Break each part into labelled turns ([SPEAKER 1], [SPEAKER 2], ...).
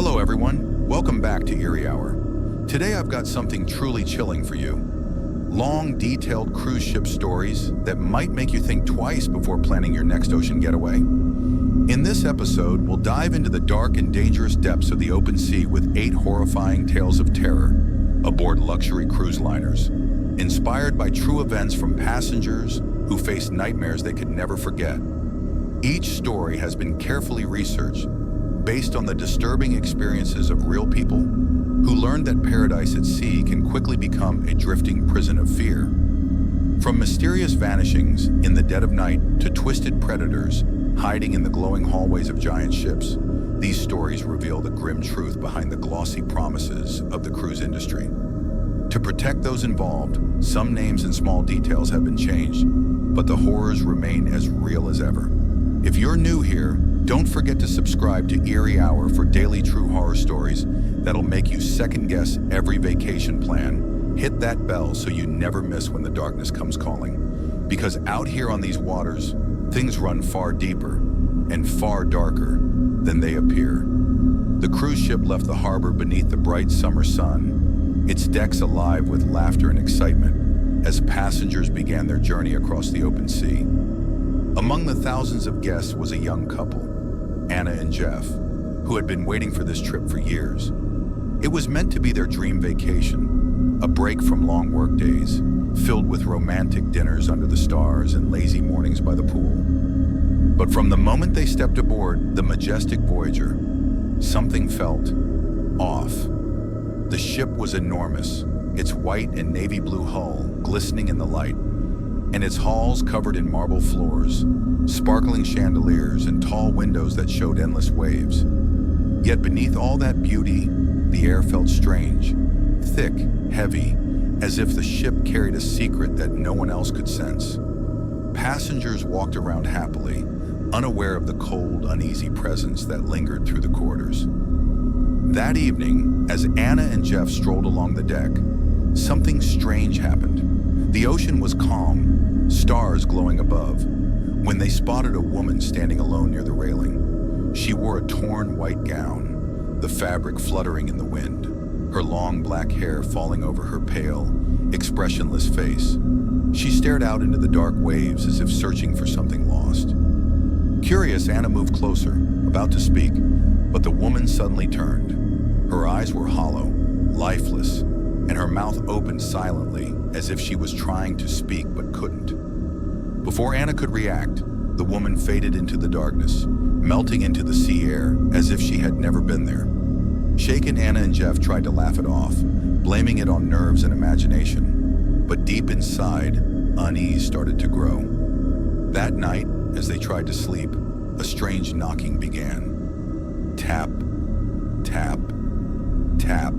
[SPEAKER 1] Hello everyone, welcome back to Eerie Hour. Today I've got something truly chilling for you. Long, detailed cruise ship stories that might make you think twice before planning your next ocean getaway. In this episode, we'll dive into the dark and dangerous depths of the open sea with 8 horrifying tales of terror aboard luxury cruise liners, inspired by true events from passengers who faced nightmares they could never forget. Each story has been carefully researched based on the disturbing experiences of real people who learned that paradise at sea can quickly become a drifting prison of fear. From mysterious vanishings in the dead of night to twisted predators hiding in the glowing hallways of giant ships, these stories reveal the grim truth behind the glossy promises of the cruise industry. To protect those involved, some names and small details have been changed, but the horrors remain as real as ever. If you're new here, don't forget to subscribe to Eerie Hour for daily true horror stories that'll make you second-guess every vacation plan. Hit that bell so you never miss when the darkness comes calling. Because out here on these waters, things run far deeper and far darker than they appear. The cruise ship left the harbor beneath the bright summer sun, its decks alive with laughter and excitement as passengers began their journey across the open sea. Among the thousands of guests was a young couple, Anna and Jeff, who had been waiting for this trip for years. It was meant to be their dream vacation, a break from long work days, filled with romantic dinners under the stars and lazy mornings by the pool. But from the moment they stepped aboard the majestic Voyager, something felt off. The ship was enormous, its white and navy blue hull glistening in the light, and its halls covered in marble floors, sparkling chandeliers, and tall windows that showed endless waves. Yet beneath all that beauty, the air felt strange, thick, heavy, as if the ship carried a secret that no one else could sense. Passengers walked around happily, unaware of the cold, uneasy presence that lingered through the corridors. That evening, as Anna and Jeff strolled along the deck, something strange happened. The ocean was calm, stars glowing above, when they spotted a woman standing alone near the railing. She wore a torn white gown, the fabric fluttering in the wind, her long black hair falling over her pale, expressionless face. She stared out into the dark waves as if searching for something lost. Curious, Anna moved closer, about to speak, but the woman suddenly turned. Her eyes were hollow, lifeless, and her mouth opened silently as if she was trying to speak but couldn't. Before Anna could react, the woman faded into the darkness, melting into the sea air as if she had never been there. Shaken, Anna and Jeff tried to laugh it off, blaming it on nerves and imagination. But deep inside, unease started to grow. That night, as they tried to sleep, a strange knocking began. Tap, tap, tap.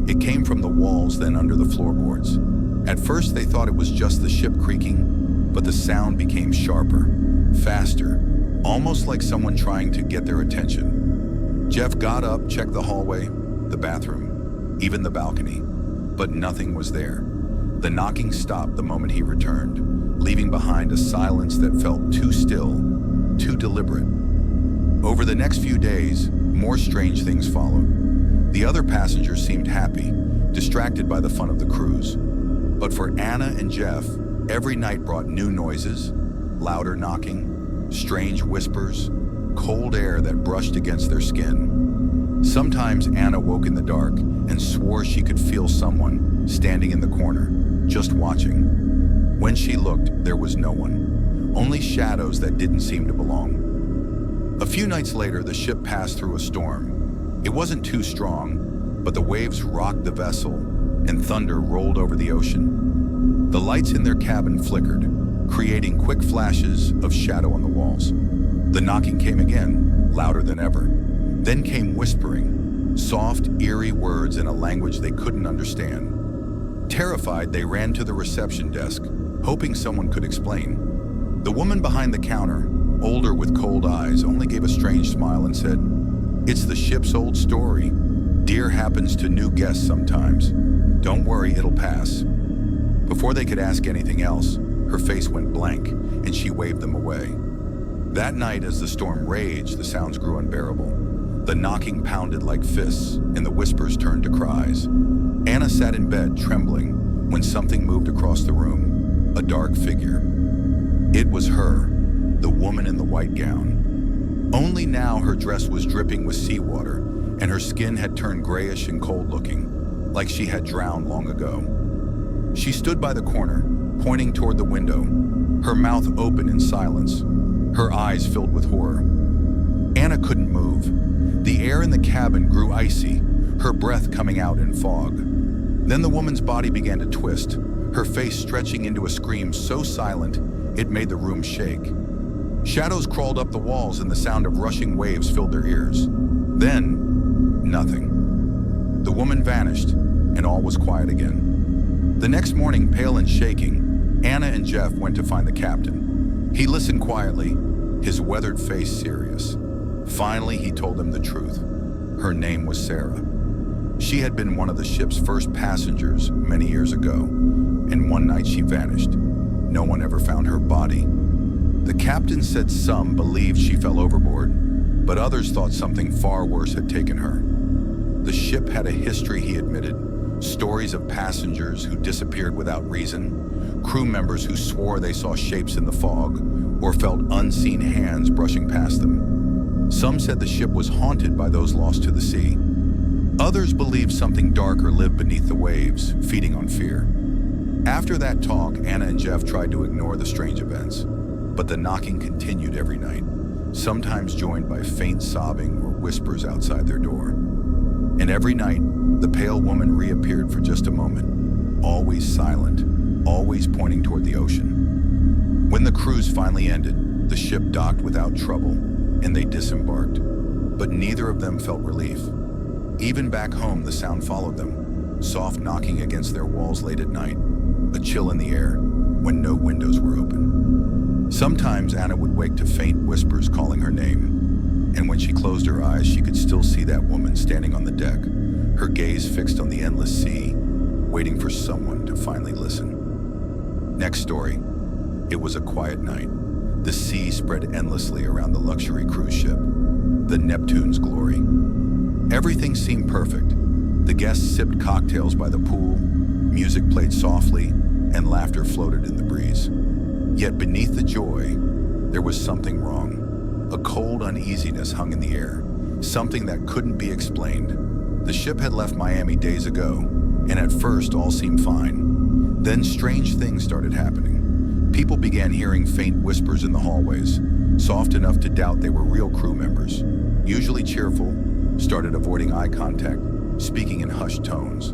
[SPEAKER 1] It came from the walls, then under the floorboards. At first, they thought it was just the ship creaking, but the sound became sharper, faster, almost like someone trying to get their attention. Jeff got up, checked the hallway, the bathroom, even the balcony, but nothing was there. The knocking stopped the moment he returned, leaving behind a silence that felt too still, too deliberate. Over the next few days, more strange things followed. The other passengers seemed happy, distracted by the fun of the cruise. But for Anna and Jeff, every night brought new noises, louder knocking, strange whispers, cold air that brushed against their skin. Sometimes Anna woke in the dark and swore she could feel someone standing in the corner, just watching. When she looked, there was no one, only shadows that didn't seem to belong. A few nights later, the ship passed through a storm. It wasn't too strong, but the waves rocked the vessel and thunder rolled over the ocean. The lights in their cabin flickered, creating quick flashes of shadow on the walls. The knocking came again, louder than ever. Then came whispering, soft, eerie words in a language they couldn't understand. Terrified, they ran to the reception desk, hoping someone could explain. The woman behind the counter, older with cold eyes, only gave a strange smile and said, "It's the ship's old story. Dear happens to new guests sometimes. Don't worry, it'll pass." Before they could ask anything else, her face went blank, and she waved them away. That night, as the storm raged, the sounds grew unbearable. The knocking pounded like fists, and the whispers turned to cries. Anna sat in bed, trembling, when something moved across the room, a dark figure. It was her, the woman in the white gown. Only now her dress was dripping with seawater, and her skin had turned grayish and cold-looking, like she had drowned long ago. She stood by the corner, pointing toward the window, her mouth open in silence, her eyes filled with horror. Anna couldn't move. The air in the cabin grew icy, her breath coming out in fog. Then the woman's body began to twist, her face stretching into a scream so silent it made the room shake. Shadows crawled up the walls and the sound of rushing waves filled their ears. Then, nothing. The woman vanished, and all was quiet again. The next morning, pale and shaking, Anna and Jeff went to find the captain. He listened quietly, his weathered face serious. Finally, he told them the truth. Her name was Sarah. She had been one of the ship's first passengers many years ago, and one night she vanished. No one ever found her body. The captain said some believed she fell overboard, but others thought something far worse had taken her. The ship had a history, he admitted. Stories of passengers who disappeared without reason, crew members who swore they saw shapes in the fog, or felt unseen hands brushing past them. Some said the ship was haunted by those lost to the sea. Others believed something darker lived beneath the waves, feeding on fear. After that talk, Anna and Jeff tried to ignore the strange events, but the knocking continued every night, sometimes joined by faint sobbing or whispers outside their door. And every night, the pale woman reappeared for just a moment, always silent, always pointing toward the ocean. When the cruise finally ended, the ship docked without trouble, and they disembarked, but neither of them felt relief. Even back home, the sound followed them, soft knocking against their walls late at night, a chill in the air when no windows were open. Sometimes Anna would wake to faint whispers calling her name, and when she closed her eyes, she could still see that woman standing on the deck, her gaze fixed on the endless sea, waiting for someone to finally listen. Next story. It was a quiet night. The sea spread endlessly around the luxury cruise ship, the Neptune's glory. Everything seemed perfect. The guests sipped cocktails by the pool, music played softly, and laughter floated in the breeze. Yet beneath the joy, there was something wrong. A cold uneasiness hung in the air, something that couldn't be explained. The ship had left Miami days ago, and at first all seemed fine. Then strange things started happening. People began hearing faint whispers in the hallways, soft enough to doubt they were real crew members, usually cheerful, started avoiding eye contact, speaking in hushed tones.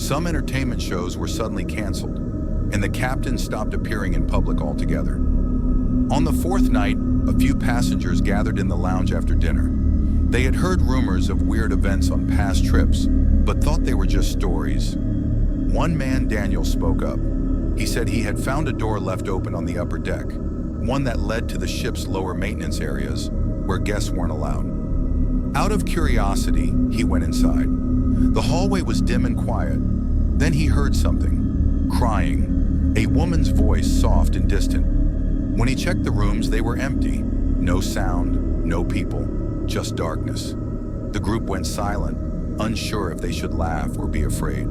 [SPEAKER 1] Some entertainment shows were suddenly canceled, and the captain stopped appearing in public altogether. On the fourth night, a few passengers gathered in the lounge after dinner. They had heard rumors of weird events on past trips, but thought they were just stories. One man, Daniel, spoke up. He said he had found a door left open on the upper deck, one that led to the ship's lower maintenance areas, where guests weren't allowed. Out of curiosity, he went inside. The hallway was dim and quiet. Then he heard something, crying, a woman's voice, soft and distant. When he checked the rooms, they were empty. No sound, no people, just darkness. The group went silent, unsure if they should laugh or be afraid.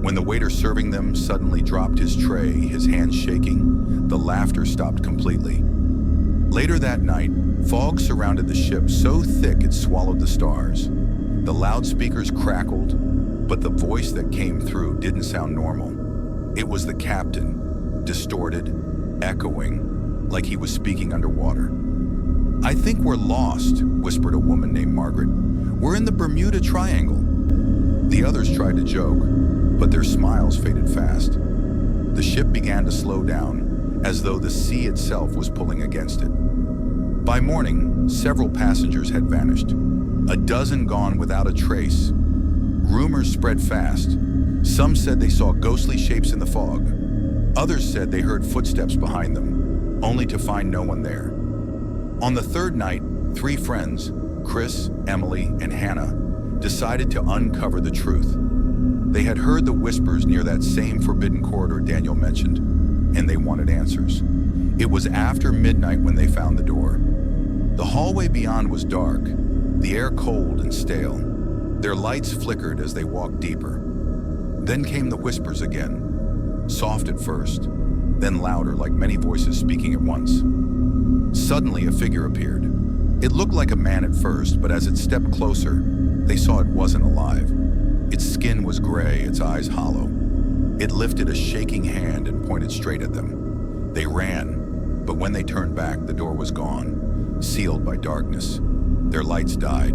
[SPEAKER 1] When the waiter serving them suddenly dropped his tray, his hands shaking, the laughter stopped completely. Later that night, fog surrounded the ship so thick it swallowed the stars. The loudspeakers crackled, but the voice that came through didn't sound normal. It was the captain, distorted, echoing, like he was speaking underwater. "I think we're lost," whispered a woman named Margaret. "We're in the Bermuda Triangle." The others tried to joke, but their smiles faded fast. The ship began to slow down, as though the sea itself was pulling against it. By morning, several passengers had vanished, a dozen gone without a trace. Rumors spread fast. Some said they saw ghostly shapes in the fog. Others said they heard footsteps behind them, only to find no one there. On the third night, 3 friends, Chris, Emily, and Hannah, decided to uncover the truth. They had heard the whispers near that same forbidden corridor Daniel mentioned, and they wanted answers. It was after midnight when they found the door. The hallway beyond was dark, the air cold and stale. Their lights flickered as they walked deeper. Then came the whispers again, soft at first, then louder, like many voices speaking at once. Suddenly, a figure appeared. It looked like a man at first, but as it stepped closer, they saw it wasn't alive. Its skin was gray, its eyes hollow. It lifted a shaking hand and pointed straight at them. They ran, but when they turned back, the door was gone, sealed by darkness. Their lights died.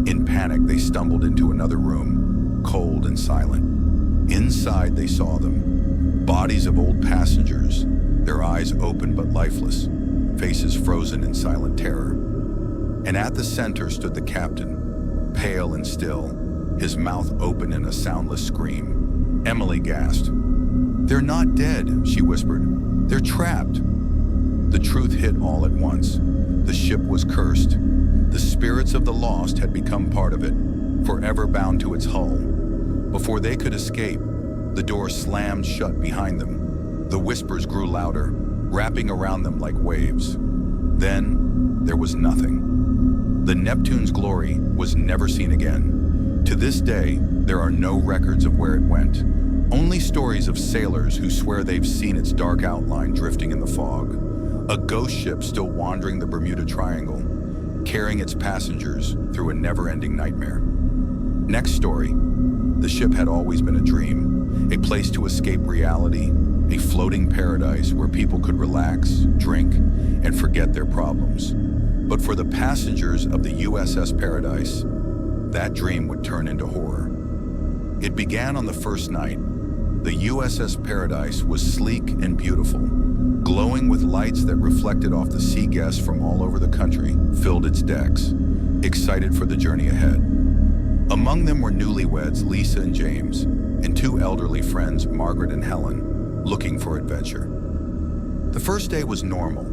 [SPEAKER 1] In panic, they stumbled into another room, cold and silent. Inside, they saw them. Bodies of old passengers, their eyes open but lifeless, faces frozen in silent terror. And at the center stood the captain, pale and still, his mouth open in a soundless scream. Emily gasped. "They're not dead," she whispered. "They're trapped." The truth hit all at once. The ship was cursed. The spirits of the lost had become part of it, forever bound to its hull. Before they could escape, the door slammed shut behind them. The whispers grew louder, wrapping around them like waves. Then, there was nothing. The Neptune's glory was never seen again. To this day, there are no records of where it went. Only stories of sailors who swear they've seen its dark outline drifting in the fog. A ghost ship still wandering the Bermuda Triangle, carrying its passengers through a never-ending nightmare. Next story. The ship had always been a dream, a place to escape reality, a floating paradise where people could relax, drink, and forget their problems. But for the passengers of the USS Paradise, that dream would turn into horror. It began on the first night. The USS Paradise was sleek and beautiful. Glowing with lights that reflected off the sea guests from all over the country filled its decks, excited for the journey ahead. Among them were newlyweds Lisa and James, and two elderly friends, Margaret and Helen, looking for adventure. The first day was normal.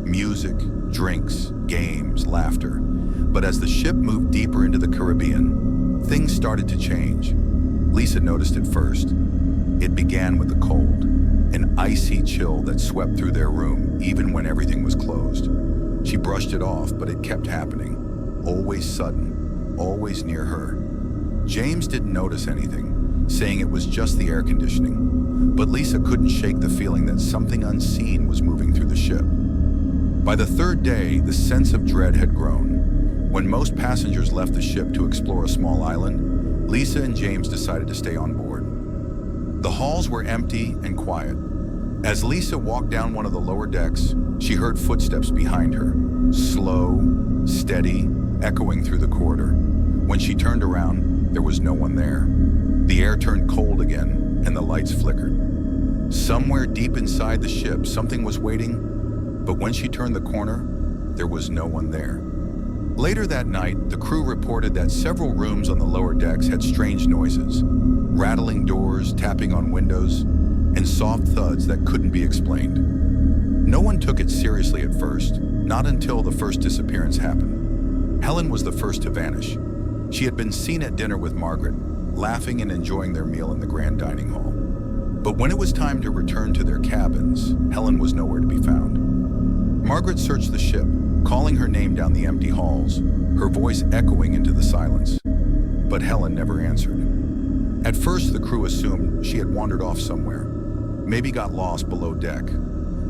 [SPEAKER 1] Music, drinks, games, laughter. But as the ship moved deeper into the Caribbean, things started to change. Lisa noticed it first. It began with the cold, an icy chill that swept through their room even when everything was closed. She brushed it off, but it kept happening. Always sudden, always near her. James didn't notice anything, saying it was just the air conditioning. But Lisa couldn't shake the feeling that something unseen was moving through the ship. By the third day, the sense of dread had grown. When most passengers left the ship to explore a small island, Lisa and James decided to stay on board. The halls were empty and quiet. As Lisa walked down one of the lower decks, she heard footsteps behind her, slow, steady, echoing through the corridor. When she turned around, there was no one there. The air turned cold again, and the lights flickered. Somewhere deep inside the ship, something was waiting, but when she turned the corner, there was no one there. Later that night, the crew reported that several rooms on the lower decks had strange noises, rattling doors, tapping on windows, and soft thuds that couldn't be explained. No one took it seriously at first, not until the first disappearance happened. Helen was the first to vanish. She had been seen at dinner with Margaret, laughing and enjoying their meal in the grand dining hall. But when it was time to return to their cabins, Helen was nowhere to be found. Margaret searched the ship, calling her name down the empty halls, her voice echoing into the silence. But Helen never answered. At first, the crew assumed she had wandered off somewhere, maybe got lost below deck.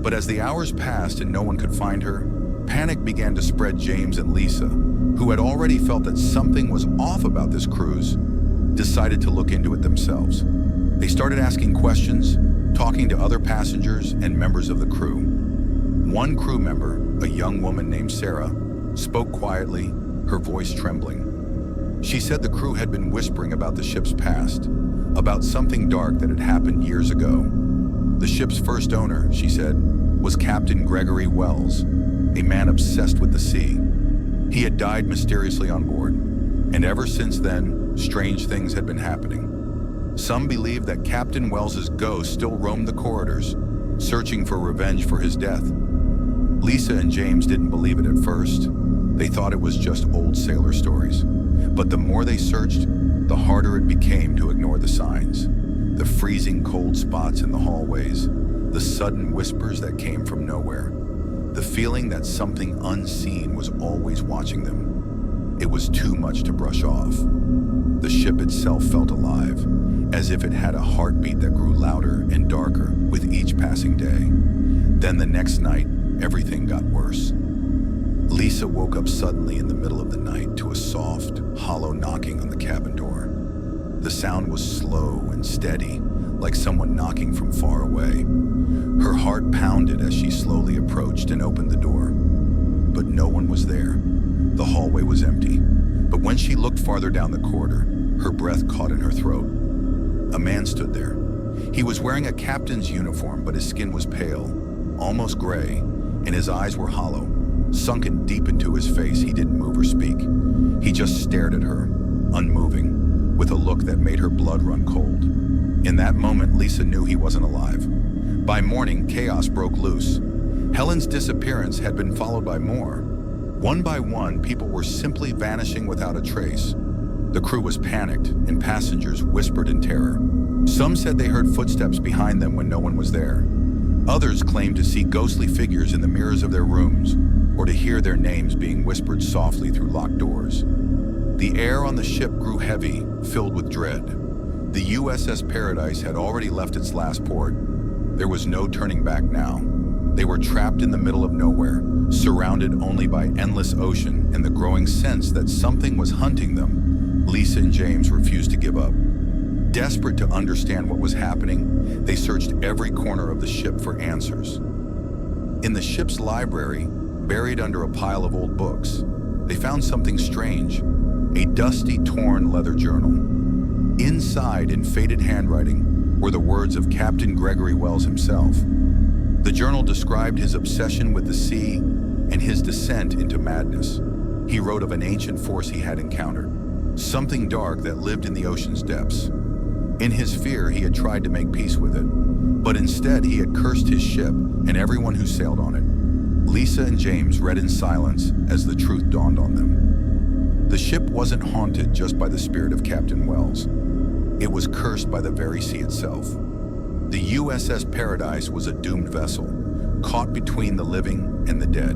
[SPEAKER 1] But as the hours passed and no one could find her, panic began to spread. James and Lisa, who had already felt that something was off about this cruise, decided to look into it themselves. They started asking questions, talking to other passengers and members of the crew. One crew member, a young woman named Sarah, spoke quietly, her voice trembling. She said the crew had been whispering about the ship's past, about something dark that had happened years ago. The ship's first owner, she said, was Captain Gregory Wells, a man obsessed with the sea. He had died mysteriously on board, and ever since then, strange things had been happening. Some believed that Captain Wells's ghost still roamed the corridors, searching for revenge for his death. Lisa and James didn't believe it at first. They thought it was just old sailor stories. But the more they searched, the harder it became to ignore the signs. The freezing cold spots in the hallways, the sudden whispers that came from nowhere, the feeling that something unseen was always watching them. It was too much to brush off. The ship itself felt alive, as if it had a heartbeat that grew louder and darker with each passing day. Then the next night, everything got worse. Lisa woke up suddenly in the middle of the night to a soft, hollow knocking on the cabin door. The sound was slow and steady, like someone knocking from far away. Her heart pounded as she slowly approached and opened the door. But no one was there. The hallway was empty. But when she looked farther down the corridor, her breath caught in her throat. A man stood there. He was wearing a captain's uniform, but his skin was pale, almost gray, and his eyes were hollow. Sunken deep into his face, he didn't move or speak. He just stared at her, unmoving, with a look that made her blood run cold. In that moment, Lisa knew he wasn't alive. By morning, chaos broke loose. Helen's disappearance had been followed by more. One by one, people were simply vanishing without a trace. The crew was panicked, and passengers whispered in terror. Some said they heard footsteps behind them when no one was there. Others claimed to see ghostly figures in the mirrors of their rooms, or to hear their names being whispered softly through locked doors. The air on the ship grew heavy, filled with dread. The USS Paradise had already left its last port. There was no turning back now. They were trapped in the middle of nowhere, surrounded only by endless ocean and the growing sense that something was hunting them. Lisa and James refused to give up. Desperate to understand what was happening, they searched every corner of the ship for answers. In the ship's library, buried under a pile of old books, they found something strange, a dusty, torn leather journal. Inside, in faded handwriting, were the words of Captain Gregory Wells himself. The journal described his obsession with the sea and his descent into madness. He wrote of an ancient force he had encountered, something dark that lived in the ocean's depths. In his fear, he had tried to make peace with it, but instead he had cursed his ship and everyone who sailed on it. Lisa and James read in silence as the truth dawned on them. The ship wasn't haunted just by the spirit of Captain Wells. It was cursed by the very sea itself. The USS Paradise was a doomed vessel, caught between the living and the dead.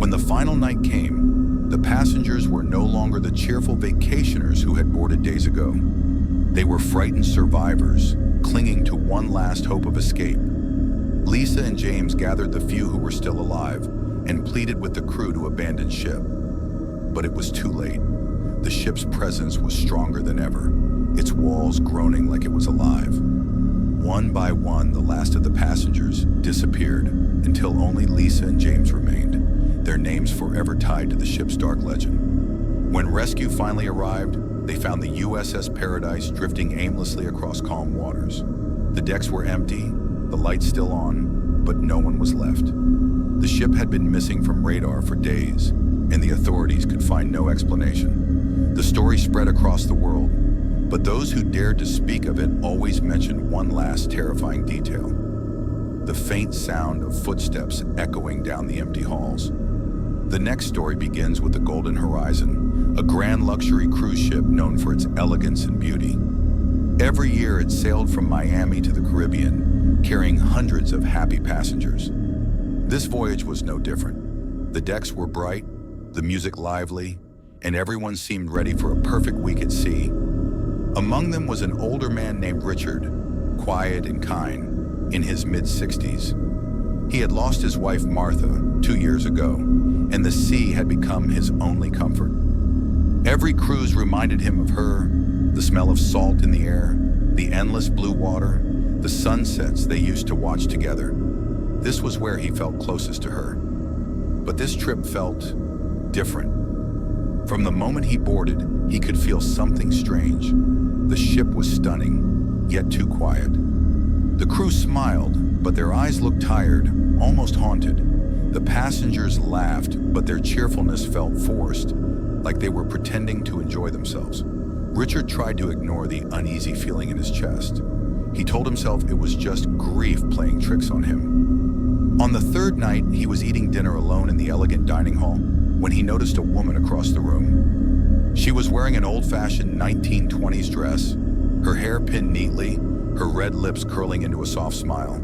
[SPEAKER 1] When the final night came, the passengers were no longer the cheerful vacationers who had boarded days ago. They were frightened survivors, clinging to one last hope of escape. Lisa and James gathered the few who were still alive and pleaded with the crew to abandon ship. But it was too late. The ship's presence was stronger than ever, its walls groaning like it was alive. One by one, the last of the passengers disappeared until only Lisa and James remained, their names forever tied to the ship's dark legend. When rescue finally arrived, they found the USS Paradise drifting aimlessly across calm waters. The decks were empty, the lights still on, but no one was left. The ship had been missing from radar for days, and the authorities could find no explanation. The story spread across the world, but those who dared to speak of it always mentioned one last terrifying detail: the faint sound of footsteps echoing down the empty halls. The next story begins with the Golden Horizon, a grand luxury cruise ship known for its elegance and beauty. Every year it sailed from Miami to the Caribbean, carrying hundreds of happy passengers. This voyage was no different. The decks were bright, the music lively, and everyone seemed ready for a perfect week at sea. Among them was an older man named Richard, quiet and kind, in his mid-60s. He had lost his wife Martha 2 years ago, and the sea had become his only comfort. Every cruise reminded him of her, the smell of salt in the air, the endless blue water, the sunsets they used to watch together. This was where he felt closest to her. But this trip felt different. From the moment he boarded, he could feel something strange. The ship was stunning, yet too quiet. The crew smiled, but their eyes looked tired, almost haunted. The passengers laughed, but their cheerfulness felt forced, like they were pretending to enjoy themselves. Richard tried to ignore the uneasy feeling in his chest. He told himself it was just grief playing tricks on him. On the third night, he was eating dinner alone in the elegant dining hall when he noticed a woman across the room. She was wearing an old-fashioned 1920s dress, her hair pinned neatly, her red lips curling into a soft smile.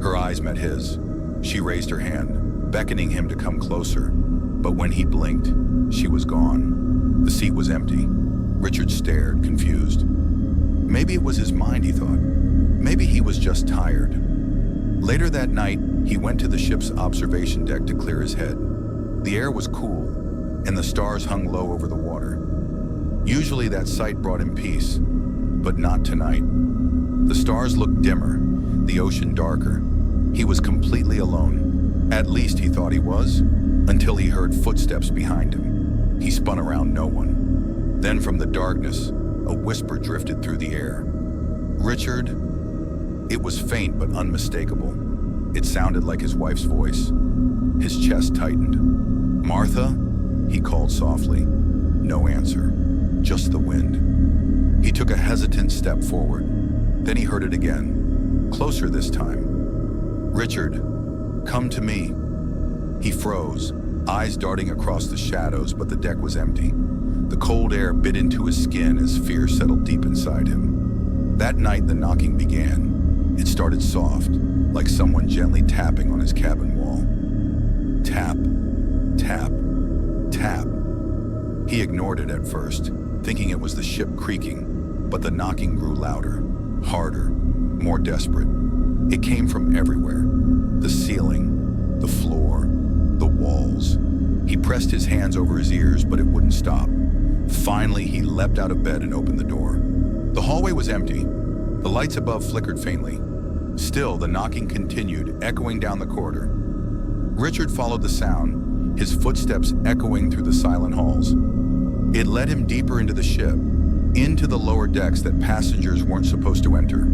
[SPEAKER 1] Her eyes met his. She raised her hand, beckoning him to come closer, but when he blinked, she was gone. The seat was empty. Richard stared, confused. Maybe it was his mind, he thought. Maybe he was just tired. Later that night, he went to the ship's observation deck to clear his head. The air was cool, and the stars hung low over the water. Usually that sight brought him peace, but not tonight. The stars looked dimmer, the ocean darker. He was completely alone. At least he thought he was, until he heard footsteps behind him. He spun around, no one. Then from the darkness, a whisper drifted through the air. "Richard?" It was faint but unmistakable. It sounded like his wife's voice. His chest tightened. "Martha?" he called softly. No answer, just the wind. He took a hesitant step forward. Then he heard it again, closer this time. "Richard, come to me." He froze, eyes darting across the shadows, but the deck was empty. The cold air bit into his skin as fear settled deep inside him. That night, the knocking began. It started soft, like someone gently tapping on his cabin wall. Tap, tap, tap. He ignored it at first, thinking it was the ship creaking, but the knocking grew louder, harder, more desperate. It came from everywhere. The ceiling, the floor, the walls. He pressed his hands over his ears, but it wouldn't stop. Finally, he leapt out of bed and opened the door. The hallway was empty. The lights above flickered faintly. Still, the knocking continued, echoing down the corridor. Richard followed the sound, his footsteps echoing through the silent halls. It led him deeper into the ship, into the lower decks that passengers weren't supposed to enter.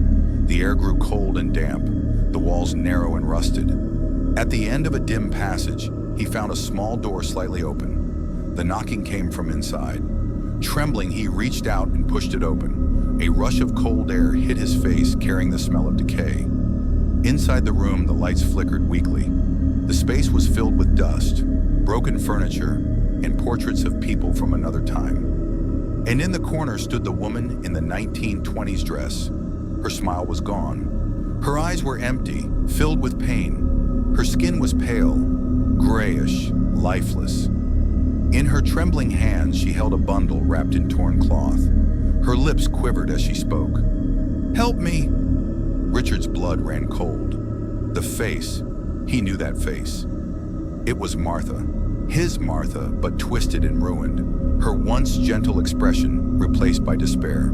[SPEAKER 1] The air grew cold and damp, the walls narrow and rusted. At the end of a dim passage, he found a small door slightly open. The knocking came from inside. Trembling, he reached out and pushed it open. A rush of cold air hit his face, carrying the smell of decay. Inside the room, the lights flickered weakly. The space was filled with dust, broken furniture, and portraits of people from another time. And in the corner stood the woman in the 1920s dress. Her smile was gone. Her eyes were empty, filled with pain. Her skin was pale, grayish, lifeless. In her trembling hands, she held a bundle wrapped in torn cloth. Her lips quivered as she spoke. "Help me!" Richard's blood ran cold. The face, he knew that face. It was Martha. His Martha, but twisted and ruined. Her once gentle expression replaced by despair.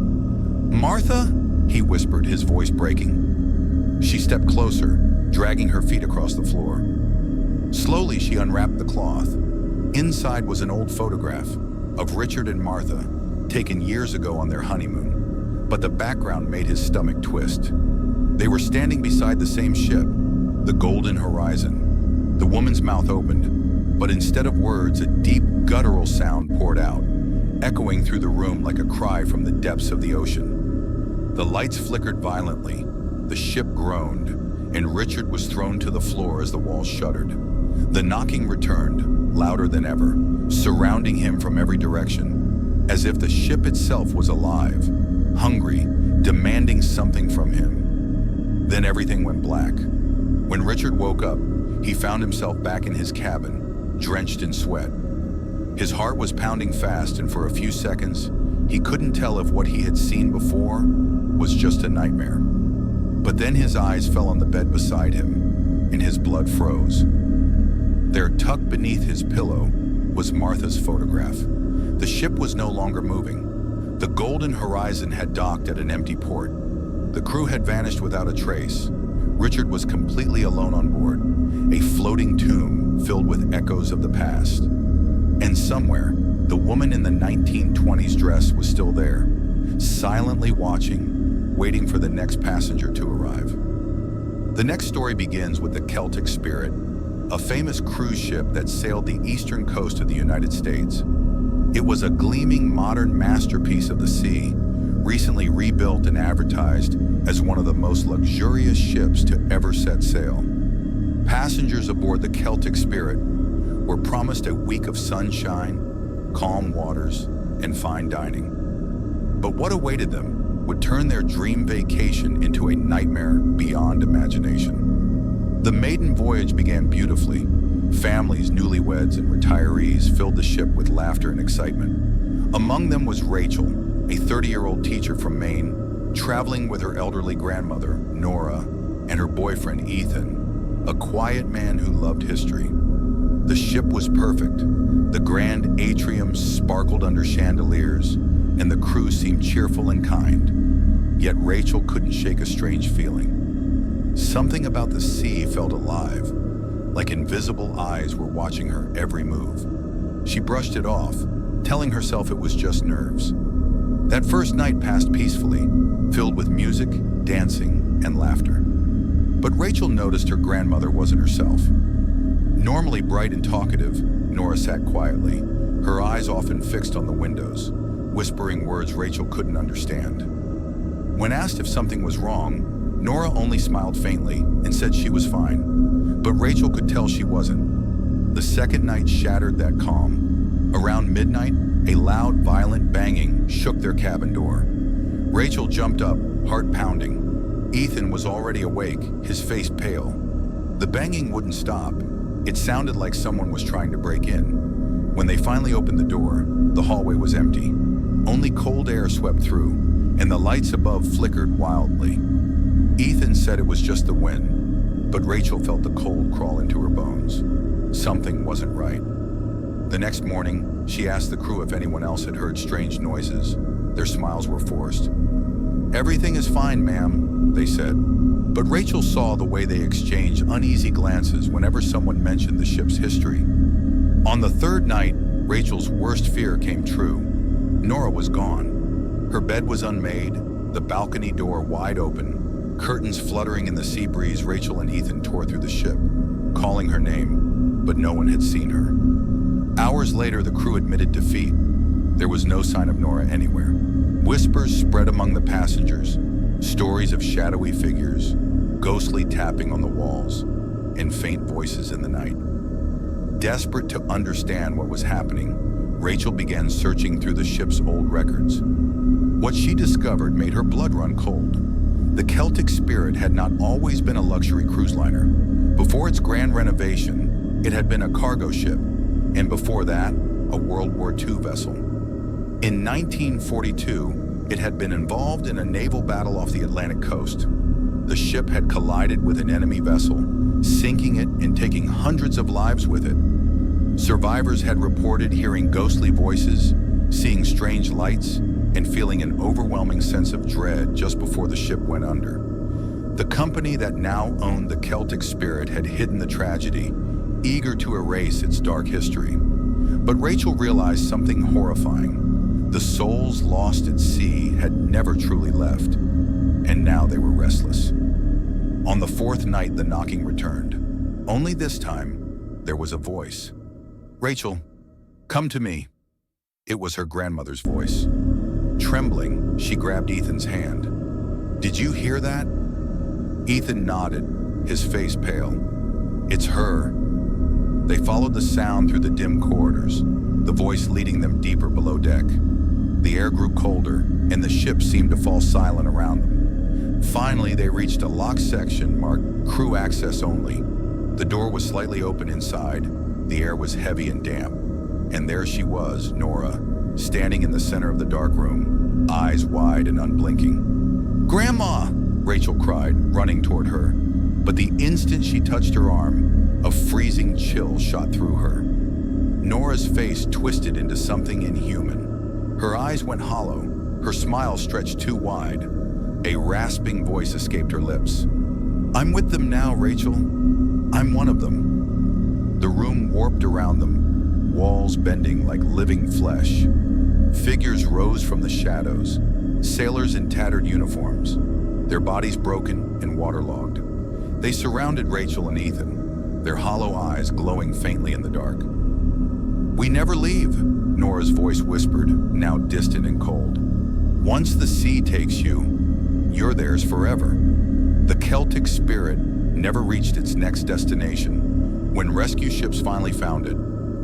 [SPEAKER 1] "Martha?" he whispered, his voice breaking. She stepped closer, dragging her feet across the floor. Slowly, she unwrapped the cloth. Inside was an old photograph of Richard and Martha, taken years ago on their honeymoon. But the background made his stomach twist. They were standing beside the same ship, the Golden Horizon. The woman's mouth opened, but instead of words, a deep, guttural sound poured out, echoing through the room like a cry from the depths of the ocean. The lights flickered violently, the ship groaned, and Richard was thrown to the floor as the walls shuddered. The knocking returned, louder than ever, surrounding him from every direction, as if the ship itself was alive, hungry, demanding something from him. Then everything went black. When Richard woke up, he found himself back in his cabin, drenched in sweat. His heart was pounding fast, and for a few seconds, he couldn't tell if what he had seen before was just a nightmare. But then his eyes fell on the bed beside him, and his blood froze. There, tucked beneath his pillow, was Martha's photograph. The ship was no longer moving. The Golden Horizon had docked at an empty port. The crew had vanished without a trace. Richard was completely alone on board, a floating tomb filled with echoes of the past. And somewhere, the woman in the 1920s dress was still there, silently watching, waiting for the next passenger to arrive. The next story begins with the Celtic Spirit, a famous cruise ship that sailed the eastern coast of the United States. It was a gleaming modern masterpiece of the sea, recently rebuilt and advertised as one of the most luxurious ships to ever set sail. Passengers aboard the Celtic Spirit were promised a week of sunshine, calm waters, and fine dining. But what awaited them would turn their dream vacation into a nightmare beyond imagination. The maiden voyage began beautifully. Families, newlyweds, and retirees filled the ship with laughter and excitement. Among them was Rachel, a 30-year-old teacher from Maine, traveling with her elderly grandmother, Nora, and her boyfriend, Ethan, a quiet man who loved history. The ship was perfect. The grand atrium sparkled under chandeliers, and the crew seemed cheerful and kind. Yet Rachel couldn't shake a strange feeling. Something about the sea felt alive, like invisible eyes were watching her every move. She brushed it off, telling herself it was just nerves. That first night passed peacefully, filled with music, dancing, and laughter. But Rachel noticed her grandmother wasn't herself. Normally bright and talkative, Nora sat quietly, her eyes often fixed on the windows, whispering words Rachel couldn't understand. When asked if something was wrong, Nora only smiled faintly and said she was fine, but Rachel could tell she wasn't. The second night shattered that calm. Around midnight, a loud, violent banging shook their cabin door. Rachel jumped up, heart pounding. Ethan was already awake, his face pale. The banging wouldn't stop. It sounded like someone was trying to break in. When they finally opened the door, the hallway was empty. Only cold air swept through, and the lights above flickered wildly. Ethan said it was just the wind, but Rachel felt the cold crawl into her bones. Something wasn't right. The next morning, she asked the crew if anyone else had heard strange noises. Their smiles were forced. "Everything is fine, ma'am," they said. But Rachel saw the way they exchanged uneasy glances whenever someone mentioned the ship's history. On the third night, Rachel's worst fear came true. Nora was gone. Her bed was unmade, the balcony door wide open, curtains fluttering in the sea breeze. Rachel and Ethan tore through the ship, calling her name, but no one had seen her. Hours later, the crew admitted defeat. There was no sign of Nora anywhere. Whispers spread among the passengers, stories of shadowy figures, ghostly tapping on the walls, and faint voices in the night. Desperate to understand what was happening, Rachel began searching through the ship's old records. What she discovered made her blood run cold. The Celtic Spirit had not always been a luxury cruise liner. Before its grand renovation, it had been a cargo ship, and before that, a World War II vessel. In 1942, it had been involved in a naval battle off the Atlantic coast. The ship had collided with an enemy vessel, sinking it and taking hundreds of lives with it. Survivors had reported hearing ghostly voices, seeing strange lights, and feeling an overwhelming sense of dread just before the ship went under. The company that now owned the Celtic Spirit had hidden the tragedy, eager to erase its dark history. But Rachel realized something horrifying. The souls lost at sea had never truly left, and now they were restless. On the fourth night, the knocking returned. Only this time, there was a voice. "Rachel, come to me." It was her grandmother's voice. Trembling, she grabbed Ethan's hand. "Did you hear that?" Ethan nodded, his face pale. "It's her." They followed the sound through the dim corridors, the voice leading them deeper below deck. The air grew colder, and the ship seemed to fall silent around them. Finally, they reached a locked section marked "Crew Access Only." The door was slightly open inside. The air was heavy and damp. And there she was, Nora, standing in the center of the dark room, eyes wide and unblinking. "Grandma!" Rachel cried, running toward her. But the instant she touched her arm, a freezing chill shot through her. Nora's face twisted into something inhuman. Her eyes went hollow, her smile stretched too wide. A rasping voice escaped her lips. "I'm with them now, Rachel. I'm one of them." The room warped around them, walls bending like living flesh. Figures rose from the shadows, sailors in tattered uniforms, their bodies broken and waterlogged. They surrounded Rachel and Ethan, their hollow eyes glowing faintly in the dark. "We never leave," Nora's voice whispered, now distant and cold. "Once the sea takes you, you're theirs forever." The Celtic Spirit never reached its next destination. When rescue ships finally found it,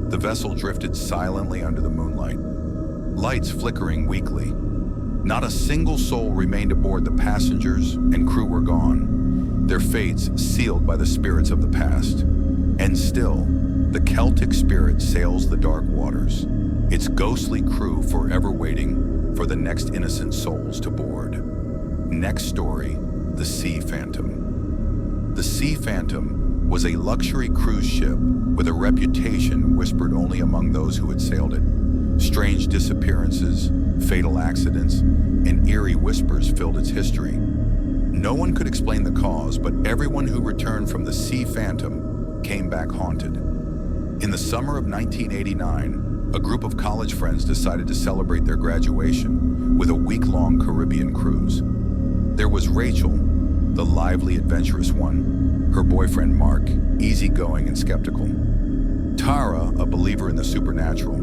[SPEAKER 1] the vessel drifted silently under the moonlight, lights flickering weakly. Not a single soul remained aboard. The passengers and crew were gone, their fates sealed by the spirits of the past. And still, the Celtic Spirit sails the dark waters, its ghostly crew forever waiting for the next innocent souls to board. Next story, the Sea Phantom. The Sea Phantom was a luxury cruise ship with a reputation whispered only among those who had sailed it. Strange disappearances, fatal accidents, and eerie whispers filled its history. No one could explain the cause, but everyone who returned from the Sea Phantom came back haunted. In the summer of 1989, a group of college friends decided to celebrate their graduation with a week-long Caribbean cruise. There was Rachel, the lively, adventurous one, her boyfriend Mark, easygoing and skeptical, Tara, a believer in the supernatural,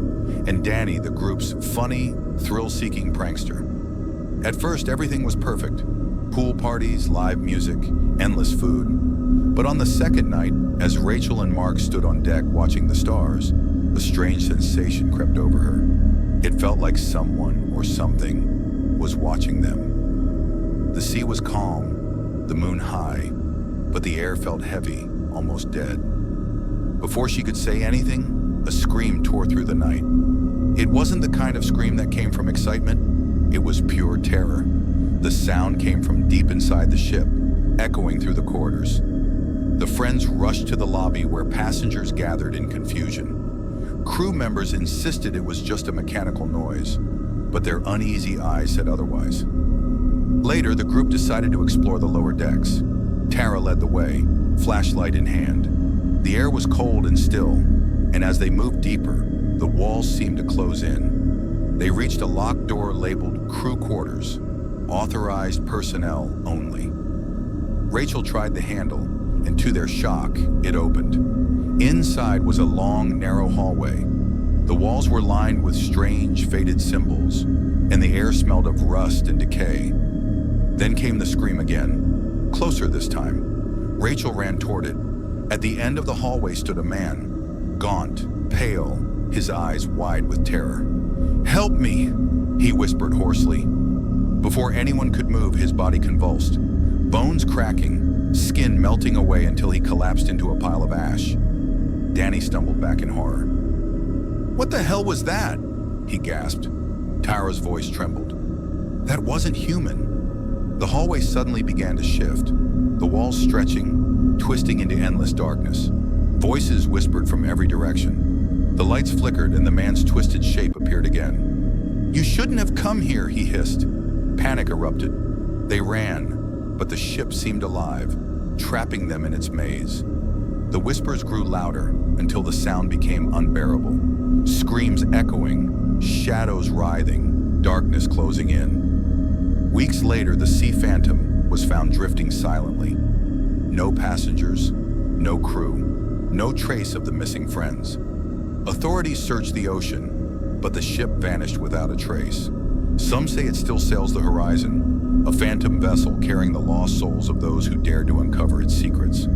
[SPEAKER 1] and Danny, the group's funny, thrill-seeking prankster. At first, everything was perfect. Pool parties, live music, endless food. But on the second night, as Rachel and Mark stood on deck watching the stars, a strange sensation crept over her. It felt like someone or something was watching them. The sea was calm, the moon high, but the air felt heavy, almost dead. Before she could say anything, a scream tore through the night. It wasn't the kind of scream that came from excitement. It was pure terror. The sound came from deep inside the ship, echoing through the corridors. The friends rushed to the lobby where passengers gathered in confusion. Crew members insisted it was just a mechanical noise, but their uneasy eyes said otherwise. Later, the group decided to explore the lower decks. Tara led the way, flashlight in hand. The air was cold and still, and as they moved deeper, the walls seemed to close in. They reached a locked door labeled Crew Quarters, authorized personnel only. Rachel tried the handle, and to their shock, it opened. Inside was a long, narrow hallway. The walls were lined with strange, faded symbols, and the air smelled of rust and decay. Then came the scream again, closer this time. Rachel ran toward it. At the end of the hallway stood a man, gaunt, pale, his eyes wide with terror. "Help me," he whispered hoarsely. Before anyone could move, his body convulsed, bones cracking, skin melting away until he collapsed into a pile of ash. Danny stumbled back in horror. "What the hell was that?" he gasped. Tara's voice trembled. "That wasn't human." The hallway suddenly began to shift, the walls stretching, twisting into endless darkness. Voices whispered from every direction. The lights flickered and the man's twisted shape appeared again. "You shouldn't have come here," he hissed. Panic erupted. They ran, but the ship seemed alive, trapping them in its maze. The whispers grew louder until the sound became unbearable. Screams echoing, shadows writhing, darkness closing in. Weeks later, the Sea Phantom was found drifting silently. No passengers, no crew, no trace of the missing friends. Authorities searched the ocean, but the ship vanished without a trace. Some say it still sails the horizon, a phantom vessel carrying the lost souls of those who dared to uncover its secrets.